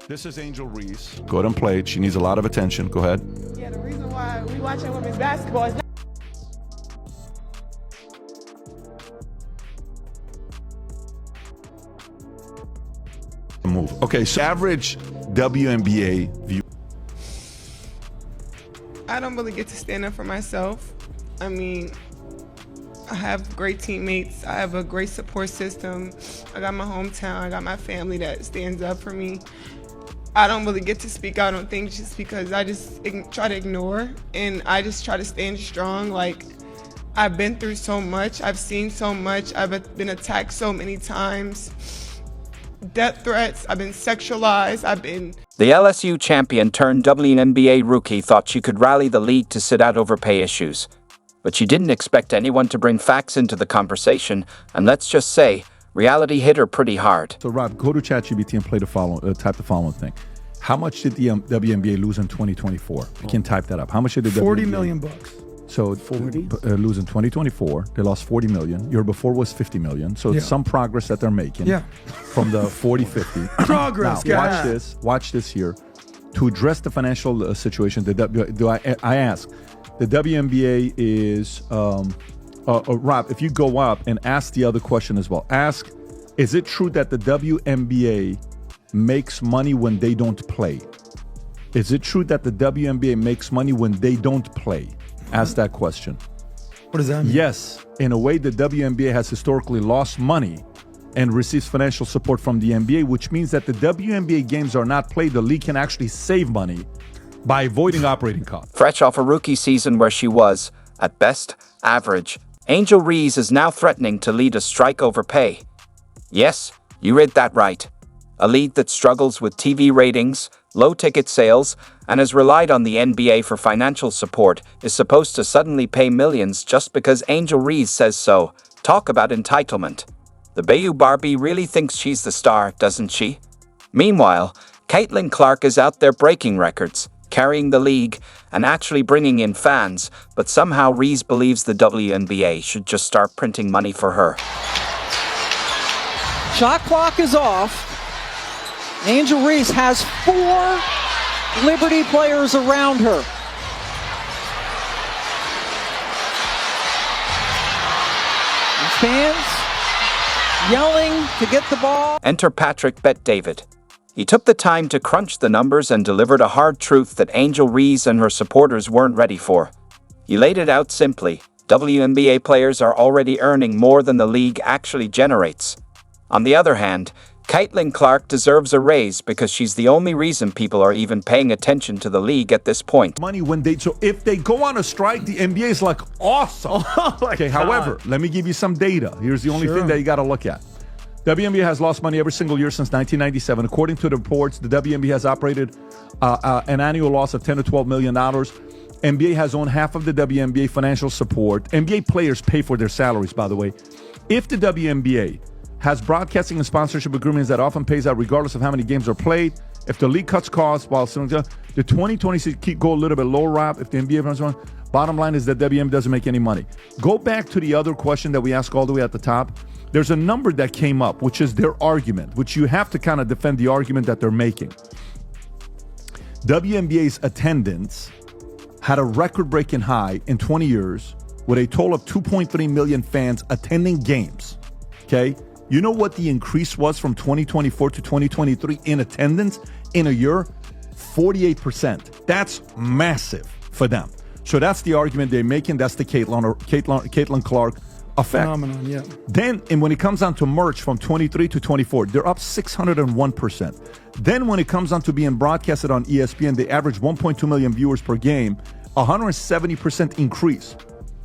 This is Angel Reese. Go ahead and play it. She needs a lot of attention. Go ahead. Yeah, the reason why we watching women's basketball is not Move. Okay, so average WNBA view. I don't really get to stand up for myself. I mean, I have great teammates. I have a great support system. I got my hometown. I got my family that stands up for me. I don't really get to speak out on things just because I just try to ignore, and I just try to stand strong. Like, I've been through so much. I've seen so much. I've been attacked so many times. Death threats. I've been sexualized. The LSU champion turned WNBA rookie thought she could rally the league to sit out overpay issues. But she didn't expect anyone to bring facts into the conversation, and let's just say, reality hit her pretty hard. So Rob, go to ChatGPT and play type the following thing. How much did the WNBA lose in 2024? You can type that up. How much did the $40 WNBA million. So 40? Lose in 2024. They lost $40 million. Year before was $50 million. So it's some progress that they're making. Yeah. From the 40-50. Progress, now, guys. watch this here. To address the financial situation, I ask, the WNBA is, Rob, if you go up and ask the other question as well. Ask, is it true that the WNBA makes money when they don't play? Is it true that the WNBA makes money when they don't play? Ask that question. What does that mean? Yes, in a way, the WNBA has historically lost money and receives financial support from the NBA, which means that the WNBA games are not played. The league can actually save money by avoiding operating costs. Fresh off a rookie season where she was, at best, average, Angel Reese is now threatening to lead a strike over pay. Yes, you read that right. A league that struggles with TV ratings, low ticket sales, and has relied on the NBA for financial support is supposed to suddenly pay millions just because Angel Reese says so. Talk about entitlement. The Bayou Barbie really thinks she's the star, doesn't she? Meanwhile, Caitlin Clark is out there breaking records, carrying the league, and actually bringing in fans, but somehow Reese believes the WNBA should just start printing money for her. Shot clock is off. Angel Reese has 4 Liberty players around her. And fans yelling to get the ball. Enter Patrick Bet David. He took the time to crunch the numbers and delivered a hard truth that Angel Reese and her supporters weren't ready for. He laid it out simply. WNBA players are already earning more than the league actually generates. On the other hand, Caitlin Clark deserves a raise because she's the only reason people are even paying attention to the league at this point. Money so if they go on a strike, the NBA is like, awesome. Okay, however, let me give you some data. Here's the only thing that you got to look at. WNBA has lost money every single year since 1997. According to the reports, the WNBA has operated an annual loss of $10 to $12 million. NBA has owned half of the WNBA financial support. NBA players pay for their salaries, by the way. If the WNBA has broadcasting and sponsorship agreements that often pays out regardless of how many games are played, if the league cuts costs while the 2026 keep go a little bit low, Rob, if the NBA runs on, bottom line is that WNBA doesn't make any money. Go back to the other question that we asked all the way at the top. There's a number that came up, which is their argument, which you have to kind of defend the argument that they're making. WNBA's attendance had a record-breaking high in 20 years with a total of 2.3 million fans attending games, okay? You know what the increase was from 2024 to 2023 in attendance in a year? 48%. That's massive for them. So that's the argument they're making. That's the Caitlin Clark effect. Phenomenon, yeah. Then, and when it comes down to merch from 23 to 24, they're up 601%. Then when it comes down to being broadcasted on ESPN, they average 1.2 million viewers per game, 170% increase.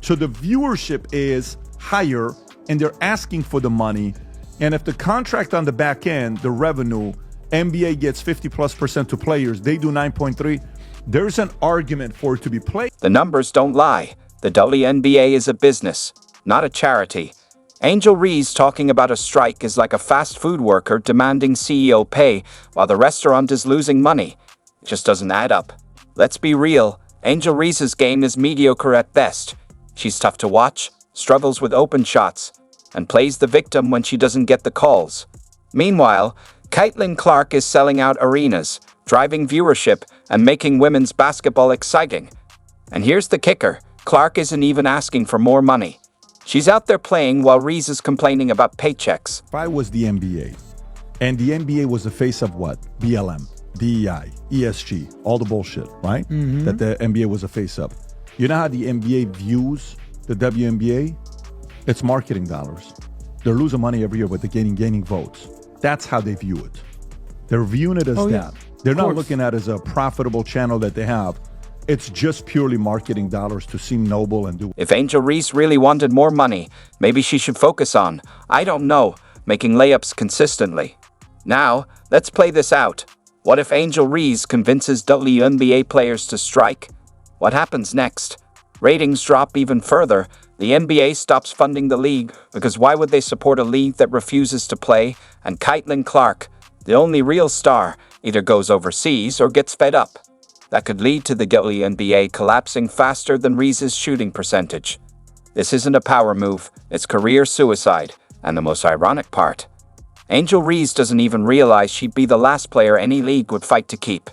So the viewership is higher, and they're asking for the money. And if the contract on the back end, the revenue, NBA gets 50+% to players, they do 9.3. There's an argument for it to be played. The numbers don't lie. The WNBA is a business, not a charity. Angel Reese talking about a strike is like a fast food worker demanding CEO pay while the restaurant is losing money. It just doesn't add up. Let's be real. Angel Reese's game is mediocre at best. She's tough to watch, struggles with open shots, and plays the victim when she doesn't get the calls. Meanwhile, Caitlin Clark is selling out arenas, driving viewership, and making women's basketball exciting. And here's the kicker. Clark isn't even asking for more money. She's out there playing while Reese is complaining about paychecks. If I was the NBA, and the NBA was the face of what? BLM, DEI, ESG, all the bullshit, right? That the NBA was a face of. You know how the NBA views the WNBA? It's marketing dollars. They're losing money every year, but they're gaining votes. That's how they view it. They're viewing it as that. They're not looking at it as a profitable channel that they have. It's just purely marketing dollars to seem noble and do. If Angel Reese really wanted more money, maybe she should focus on, I don't know, making layups consistently. Now, let's play this out. What if Angel Reese convinces WNBA players to strike? What happens next? Ratings drop even further. The NBA stops funding the league because why would they support a league that refuses to play? And Caitlin Clark, the only real star, either goes overseas or gets fed up. That could lead to the WNBA collapsing faster than Reese's shooting percentage. This isn't a power move, it's career suicide. And the most ironic part, Angel Reese doesn't even realize she'd be the last player any league would fight to keep.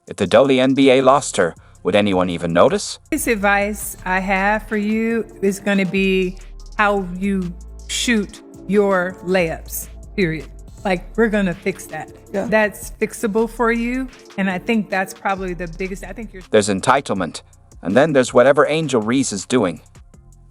If the WNBA lost her, would anyone even notice? This advice I have for you is going to be how you shoot your layups, period. Like, we're going to fix that. Yeah. That's fixable for you. And I think that's probably the biggest. There's entitlement, and then there's whatever Angel Reese is doing.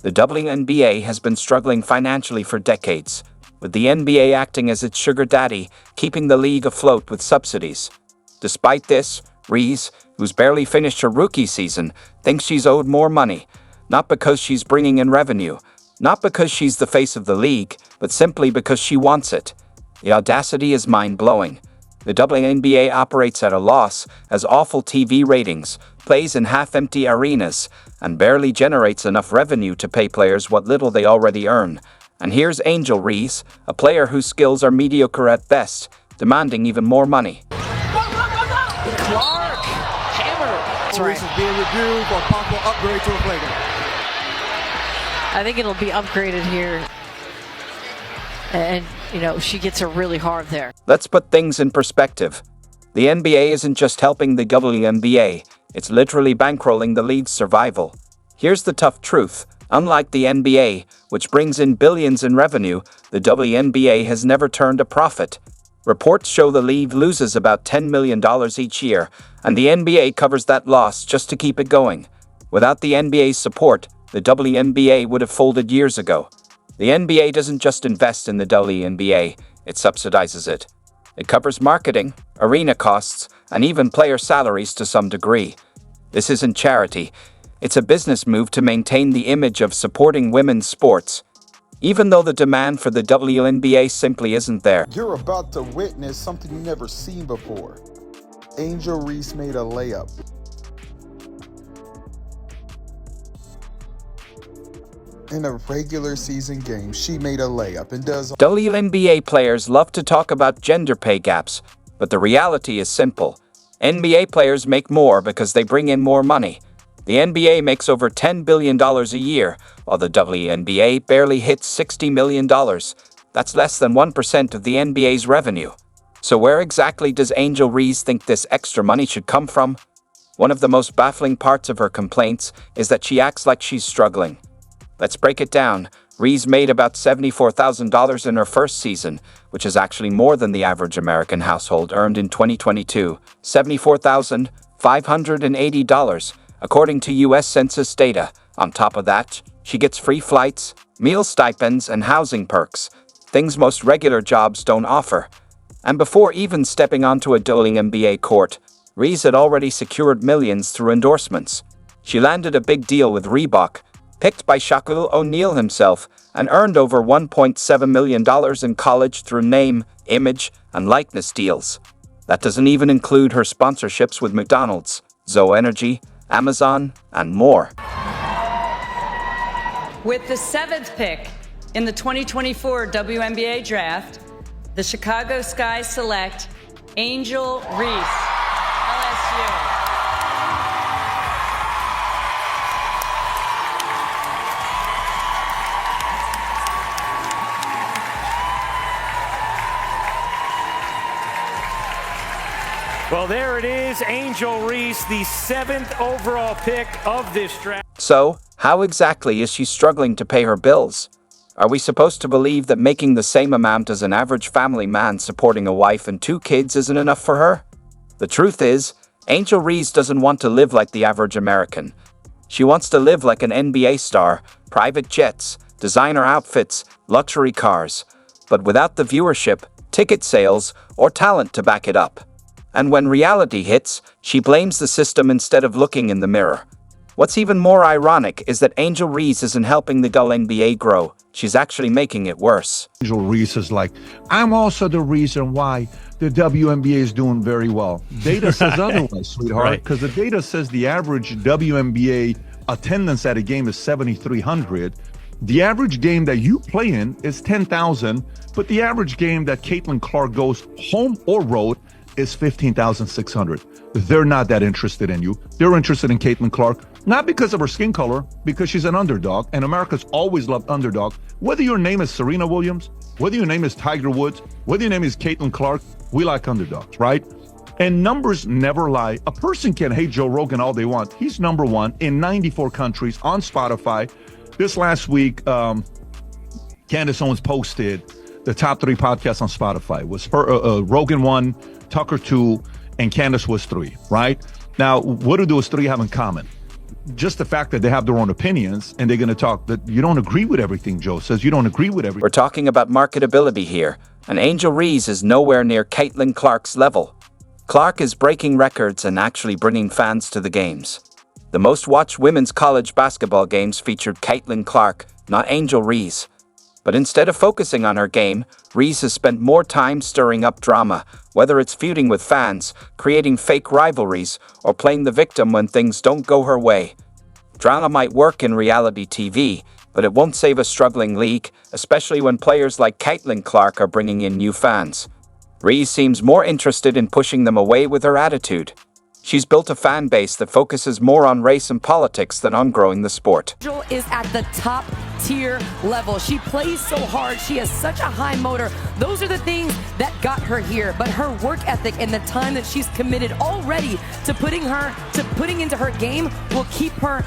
The WNBA has been struggling financially for decades, with the NBA acting as its sugar daddy, keeping the league afloat with subsidies. Despite this, Reese, who's barely finished her rookie season, thinks she's owed more money, not because she's bringing in revenue, not because she's the face of the league, but simply because she wants it. The audacity is mind-blowing. The WNBA operates at a loss, has awful TV ratings, plays in half-empty arenas, and barely generates enough revenue to pay players what little they already earn. And here's Angel Reese, a player whose skills are mediocre at best, demanding even more money. Clark, hammer. Reese is being reviewed for a possible upgrade to a playground. I think it'll be upgraded here. And, she gets her really hard there. Let's put things in perspective. The NBA isn't just helping the WNBA, it's literally bankrolling the league's survival. Here's the tough truth. Unlike the NBA, which brings in billions in revenue, the WNBA has never turned a profit. Reports show the league loses about $10 million each year, and the NBA covers that loss just to keep it going. Without the NBA's support, the WNBA would have folded years ago. The NBA doesn't just invest in the WNBA, it subsidizes it. It covers marketing, arena costs, and even player salaries to some degree. This isn't charity. It's a business move to maintain the image of supporting women's sports, even though the demand for the WNBA simply isn't there. You're about to witness something you've never seen before. Angel Reese made a layup. In a regular season game, she made a layup and does. WNBA players love to talk about gender pay gaps, but the reality is simple. NBA players make more because they bring in more money. The NBA makes over $10 billion a year, while the WNBA barely hits $60 million. That's less than 1% of the NBA's revenue. So where exactly does Angel Reese think this extra money should come from? One of the most baffling parts of her complaints is that she acts like she's struggling. Let's break it down. Reese made about $74,000 in her first season, which is actually more than the average American household earned in 2022. $74,580, according to U.S. Census data. On top of that, she gets free flights, meal stipends, and housing perks, things most regular jobs don't offer. And before even stepping onto a WNBA court, Reese had already secured millions through endorsements. She landed a big deal with Reebok, picked by Shaquille O'Neal himself, and earned over $1.7 million in college through name, image, and likeness deals. That doesn't even include her sponsorships with McDonald's, Zoe Energy, Amazon, and more. With the 7th pick in the 2024 WNBA draft, the Chicago Sky select Angel Reese, LSU. Well, there it is, Angel Reese, the 7th overall pick of this draft. So, how exactly is she struggling to pay her bills? Are we supposed to believe that making the same amount as an average family man supporting a wife and 2 kids isn't enough for her? The truth is, Angel Reese doesn't want to live like the average American. She wants to live like an NBA star, private jets, designer outfits, luxury cars, but without the viewership, ticket sales, or talent to back it up. And when reality hits, she blames the system instead of looking in the mirror. What's even more ironic is that Angel Reese isn't helping the WNBA grow. She's actually making it worse. Angel Reese is like, I'm also the reason why the WNBA is doing very well. Data says otherwise, sweetheart, because the data says the average WNBA attendance at a game is 7,300. The average game that you play in is 10,000, but the average game that Caitlin Clark goes home or road is 15,600. They're not that interested in you. They're interested in Caitlin Clark, not because of her skin color, because she's an underdog, and America's always loved underdog. Whether your name is Serena Williams, whether your name is Tiger Woods, whether your name is Caitlin Clark, we like underdogs, right? And numbers never lie. A person can hate Joe Rogan all they want. He's number one in 94 countries on Spotify. This last week, Candace Owens posted the top 3 podcasts on Spotify. Was her, Rogan 1, Tucker 2, and Candace was 3, right? Now, what do those 3 have in common? Just the fact that they have their own opinions and they're going to talk that you don't agree with everything Joe says. You don't agree with everything. We're talking about marketability here, and Angel Reese is nowhere near Caitlin Clark's level. Clark is breaking records and actually bringing fans to the games. The most watched women's college basketball games featured Caitlin Clark, not Angel Reese. But instead of focusing on her game, Reese has spent more time stirring up drama, whether it's feuding with fans, creating fake rivalries, or playing the victim when things don't go her way. Drama might work in reality TV, but it won't save a struggling league, especially when players like Caitlin Clark are bringing in new fans. Reese seems more interested in pushing them away with her attitude. She's built a fan base that focuses more on race and politics than on growing the sport. Angel is at the top tier level. She plays so hard. She has such a high motor. Those are the things that got her here. But her work ethic and the time that she's committed already to putting into her game will keep her in